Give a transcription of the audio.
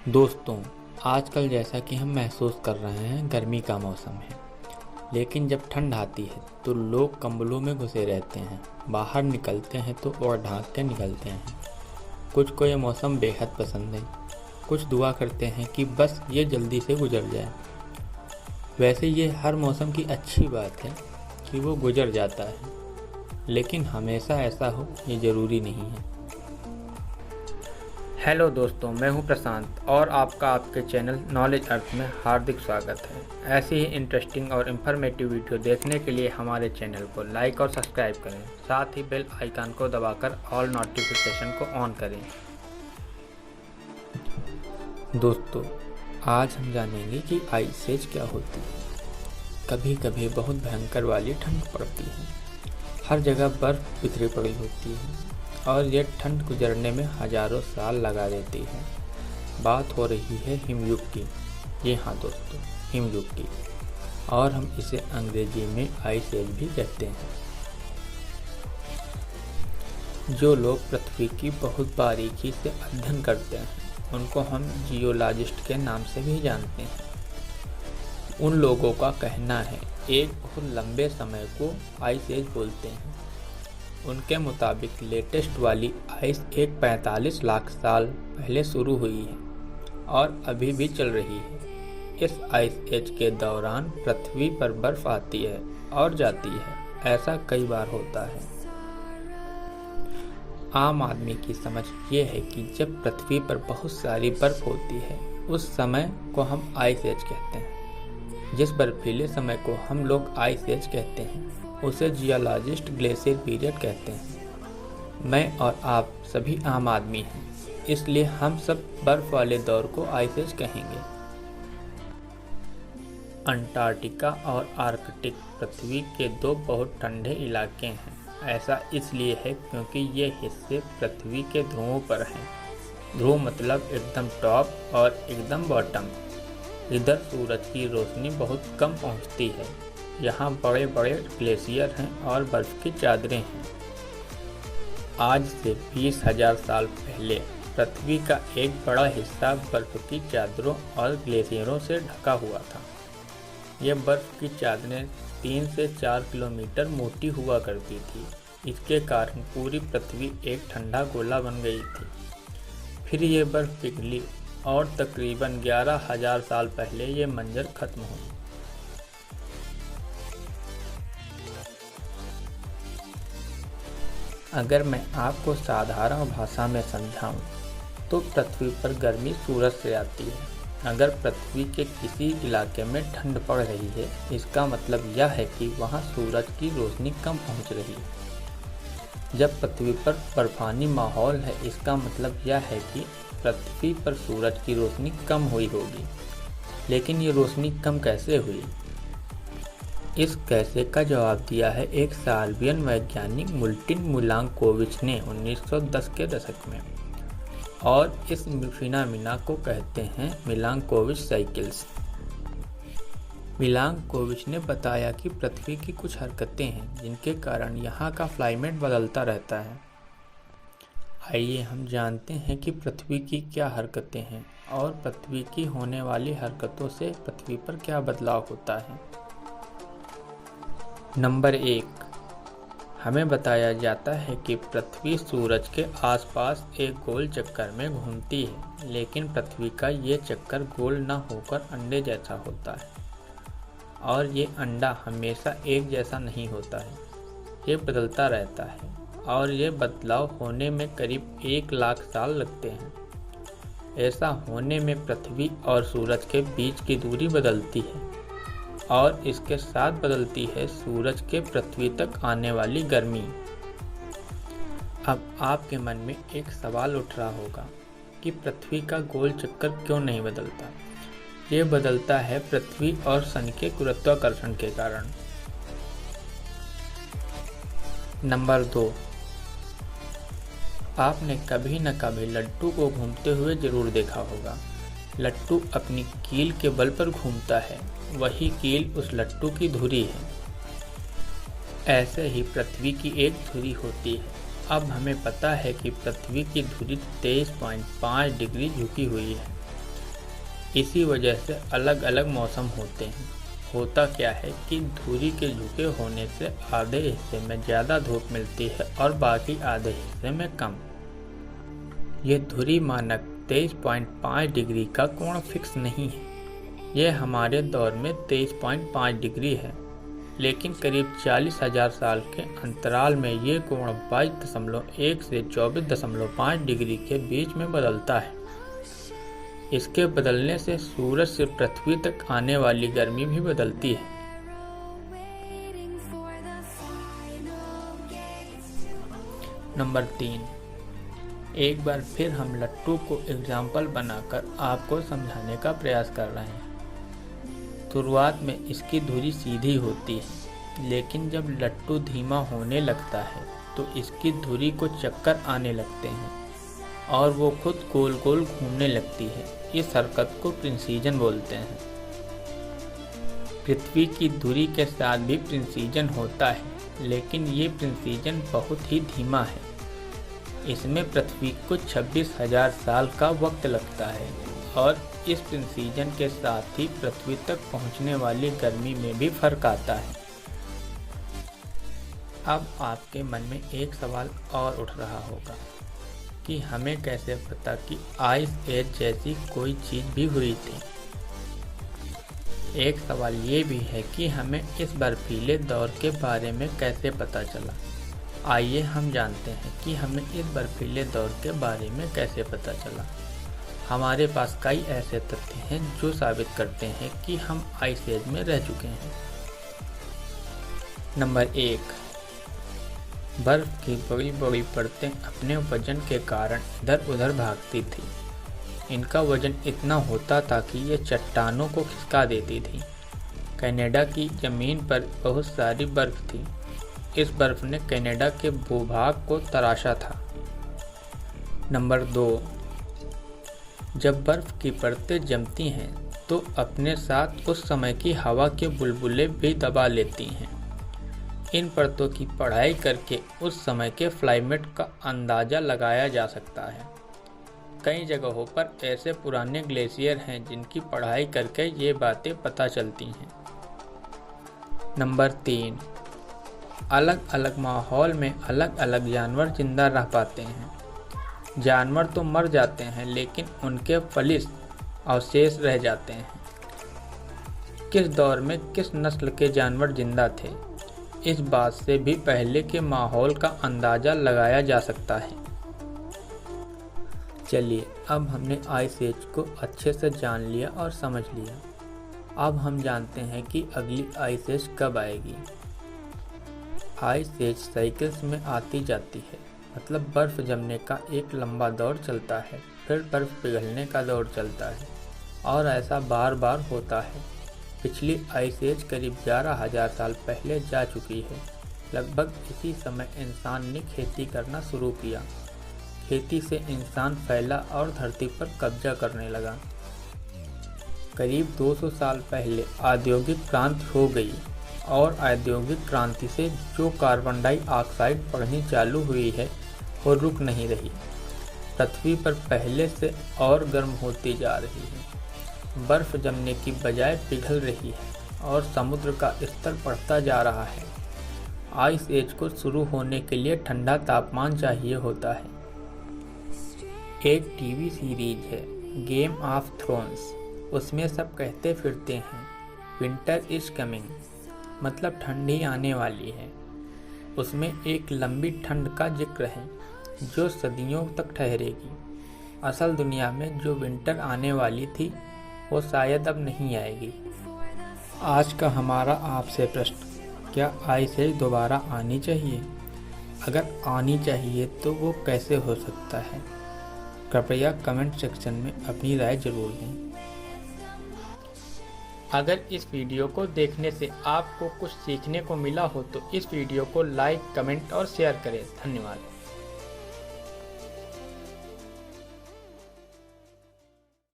दोस्तों, आजकल जैसा कि हम महसूस कर रहे हैं, गर्मी का मौसम है। लेकिन जब ठंड आती है तो लोग कंबलों में घुसे रहते हैं। बाहर निकलते हैं तो ओढ़ ढाँक के निकलते हैं। कुछ को ये मौसम बेहद पसंद है, कुछ दुआ करते हैं कि बस ये जल्दी से गुजर जाए। वैसे ये हर मौसम की अच्छी बात है कि वो गुजर जाता है, लेकिन हमेशा ऐसा हो ये ज़रूरी नहीं है। हेलो दोस्तों, मैं हूं प्रशांत और आपका आपके चैनल नॉलेज अर्थ में हार्दिक स्वागत है। ऐसी ही इंटरेस्टिंग और इन्फॉर्मेटिव वीडियो देखने के लिए हमारे चैनल को लाइक और सब्सक्राइब करें। साथ ही बेल आइकन को दबाकर ऑल नोटिफिकेशन को ऑन करें। दोस्तों, आज हम जानेंगे कि आइस एज क्या होती है। कभी कभी बहुत भयंकर वाली ठंड पड़ती है, हर जगह बर्फ़ बिखरी पड़ी होती है और ये ठंड गुजरने में हज़ारों साल लगा देती है। बात हो रही है हिमयुग की। जी हाँ दोस्तों, हिमयुग की। और हम इसे अंग्रेजी में आइस एज भी कहते हैं। जो लोग पृथ्वी की बहुत बारीकी से अध्ययन करते हैं उनको हम जियोलॉजिस्ट के नाम से भी जानते हैं। उन लोगों का कहना है एक बहुत लंबे समय को आइस एज बोलते हैं। उनके मुताबिक लेटेस्ट वाली आइस एक 45 लाख साल पहले शुरू हुई है और अभी भी चल रही है। इस आइस एज के दौरान पृथ्वी पर बर्फ आती है और जाती है। ऐसा कई बार होता है। आम आदमी की समझ ये है कि जब पृथ्वी पर बहुत सारी बर्फ होती है उस समय को हम आइस एज कहते हैं। जिस बर्फीले समय को हम लोग आइस एज कहते हैं उसे जियोलॉजिस्ट ग्लेशियर पीरियड कहते हैं। मैं और आप सभी आम आदमी हैं, इसलिए हम सब बर्फ वाले दौर को आइस एज कहेंगे। अंटार्कटिका और आर्कटिक पृथ्वी के दो बहुत ठंडे इलाके हैं। ऐसा इसलिए है क्योंकि ये हिस्से पृथ्वी के ध्रुवों पर हैं। ध्रुव मतलब एकदम टॉप और एकदम बॉटम। इधर सूरज की रोशनी बहुत कम पहुंचती है। यहाँ बड़े बड़े ग्लेशियर हैं और बर्फ़ की चादरें हैं। आज से 20,000 साल पहले पृथ्वी का एक बड़ा हिस्सा बर्फ़ की चादरों और ग्लेशियरों से ढका हुआ था। यह बर्फ़ की चादरें 3 से 4 किलोमीटर मोटी हुआ करती थी। इसके कारण पूरी पृथ्वी एक ठंडा गोला बन गई थी। फिर ये बर्फ़ पिघली और तकरीबन 11,000 साल पहले ये मंजर ख़त्म हुआ। अगर मैं आपको साधारण भाषा में समझाऊं तो पृथ्वी पर गर्मी सूरज से आती है। अगर पृथ्वी के किसी इलाके में ठंड पड़ रही है इसका मतलब यह है कि वहां सूरज की रोशनी कम पहुंच रही है। जब पृथ्वी पर बर्फानी माहौल है इसका मतलब यह है कि पृथ्वी पर सूरज की रोशनी कम हुई होगी। लेकिन ये रोशनी कम कैसे हुई? इस कैसे का जवाब दिया है एक सर्बियन वैज्ञानिक मार्टिन मिलांकोविच ने 1910 के दशक में। और इस फिनोमेना को कहते हैं मिलांकोविच साइकिल्स। मिलांकोविच ने बताया कि पृथ्वी की कुछ हरकतें हैं जिनके कारण यहाँ का क्लाइमेट बदलता रहता है। आइए हम जानते हैं कि पृथ्वी की क्या हरकतें हैं और पृथ्वी की होने वाली हरकतों से पृथ्वी पर क्या बदलाव होता है। नंबर 1, हमें बताया जाता है कि पृथ्वी सूरज के आसपास एक गोल चक्कर में घूमती है, लेकिन पृथ्वी का ये चक्कर गोल न होकर अंडे जैसा होता है और ये अंडा हमेशा एक जैसा नहीं होता है। ये बदलता रहता है और ये बदलाव होने में करीब 1 लाख साल लगते हैं। ऐसा होने में पृथ्वी और सूरज के बीच की दूरी बदलती है और इसके साथ बदलती है सूरज के पृथ्वी तक आने वाली गर्मी। अब आपके मन में एक सवाल उठ रहा होगा कि पृथ्वी का गोल चक्कर क्यों नहीं बदलता? ये बदलता है पृथ्वी और सन के गुरुत्वाकर्षण के कारण। नंबर 2, आपने कभी न कभी लट्टू को घूमते हुए जरूर देखा होगा। लट्टू अपनी कील के बल पर घूमता है, वही कील उस लट्टू की धुरी है। ऐसे ही पृथ्वी की एक धुरी होती है। अब हमें पता है कि पृथ्वी की धुरी 23.5 डिग्री झुकी हुई है। इसी वजह से अलग अलग मौसम होते हैं। होता क्या है कि धुरी के झुके होने से आधे हिस्से में ज़्यादा धूप मिलती है और बाकी आधे हिस्से में कम। ये धुरी मानक 23.5 डिग्री का कोण फिक्स नहीं है। यह हमारे दौर में 23.5 डिग्री है, लेकिन करीब 40,000 साल के अंतराल में ये कोण 22.1 से 24.5 डिग्री के बीच में बदलता है। इसके बदलने से सूरज से पृथ्वी तक आने वाली गर्मी भी बदलती है। नंबर 3, एक बार फिर हम लट्टू को एग्जाम्पल बनाकर आपको समझाने का प्रयास कर रहे हैं। शुरुआत में इसकी धुरी सीधी होती है, लेकिन जब लट्टू धीमा होने लगता है तो इसकी धुरी को चक्कर आने लगते हैं और वो खुद गोल गोल घूमने लगती है। इस हरकत को प्रिंसीजन बोलते हैं। पृथ्वी की धुरी के साथ भी प्रिंसीजन होता है, लेकिन ये प्रिंसीजन बहुत ही धीमा है। इसमें पृथ्वी को 26,000 साल का वक्त लगता है और इस प्रिंसीजन के साथ ही पृथ्वी तक पहुंचने वाली गर्मी में भी फर्क आता है। अब आपके मन में एक सवाल और उठ रहा होगा कि हमें कैसे पता कि आइस एज जैसी कोई चीज़ भी हुई थी। एक सवाल ये भी है कि हमें इस बर्फीले दौर के बारे में कैसे पता चला। आइए हम जानते हैं कि हमें इस बर्फीले दौर के बारे में कैसे पता चला। हमारे पास कई ऐसे तथ्य हैं जो साबित करते हैं कि हम आइस एज में रह चुके हैं। नंबर 1, बर्फ की बड़ी बड़ी परतें अपने वजन के कारण इधर उधर भागती थी। इनका वजन इतना होता था कि ये चट्टानों को खिसका देती थी। कनाडा की ज़मीन पर बहुत सारी बर्फ थी। इस बर्फ ने कनाडा के भूभाग को तराशा था। नंबर 2, जब बर्फ की परतें जमती हैं तो अपने साथ उस समय की हवा के बुलबुले भी दबा लेती हैं। इन परतों की पढ़ाई करके उस समय के क्लाइमेट का अंदाज़ा लगाया जा सकता है। कई जगहों पर ऐसे पुराने ग्लेशियर हैं जिनकी पढ़ाई करके ये बातें पता चलती हैं। नंबर 3, अलग अलग माहौल में अलग अलग जानवर जिंदा रह पाते हैं। जानवर तो मर जाते हैं, लेकिन उनके फलिश अवशेष रह जाते हैं। किस दौर में किस नस्ल के जानवर जिंदा थे, इस बात से भी पहले के माहौल का अंदाज़ा लगाया जा सकता है। चलिए, अब हमने आइस एज को अच्छे से जान लिया और समझ लिया। अब हम जानते हैं कि अगली आइस एज कब आएगी। आइस एज साइकिल्स में आती जाती है, मतलब बर्फ़ जमने का एक लंबा दौर चलता है, फिर बर्फ़ पिघलने का दौर चलता है और ऐसा बार बार होता है। पिछली आइस एज करीब 11,000 साल पहले जा चुकी है। लगभग इसी समय इंसान ने खेती करना शुरू किया। खेती से इंसान फैला और धरती पर कब्जा करने लगा। करीब 200 साल पहले औद्योगिक क्रांति हो गई और औद्योगिक क्रांति से जो कार्बन डाइऑक्साइड बढ़नी चालू हुई है वो रुक नहीं रही। पृथ्वी पर पहले से और गर्म होती जा रही है। बर्फ़ जमने की बजाय पिघल रही है और समुद्र का स्तर बढ़ता जा रहा है। आइस एज को शुरू होने के लिए ठंडा तापमान चाहिए होता है। एक टीवी सीरीज है गेम ऑफ थ्रोन्स, उसमें सब कहते फिरते हैं विंटर इज कमिंग, मतलब ठंडी आने वाली है। उसमें एक लंबी ठंड का जिक्र है जो सदियों तक ठहरेगी। असल दुनिया में जो विंटर आने वाली थी वो शायद अब नहीं आएगी। आज का हमारा आपसे प्रश्न, क्या आइस एज दोबारा आनी चाहिए? अगर आनी चाहिए तो वो कैसे हो सकता है? कृपया कमेंट सेक्शन में अपनी राय जरूर दें। अगर इस वीडियो को देखने से आपको कुछ सीखने को मिला हो तो इस वीडियो को लाइक, कमेंट और शेयर करें। धन्यवाद।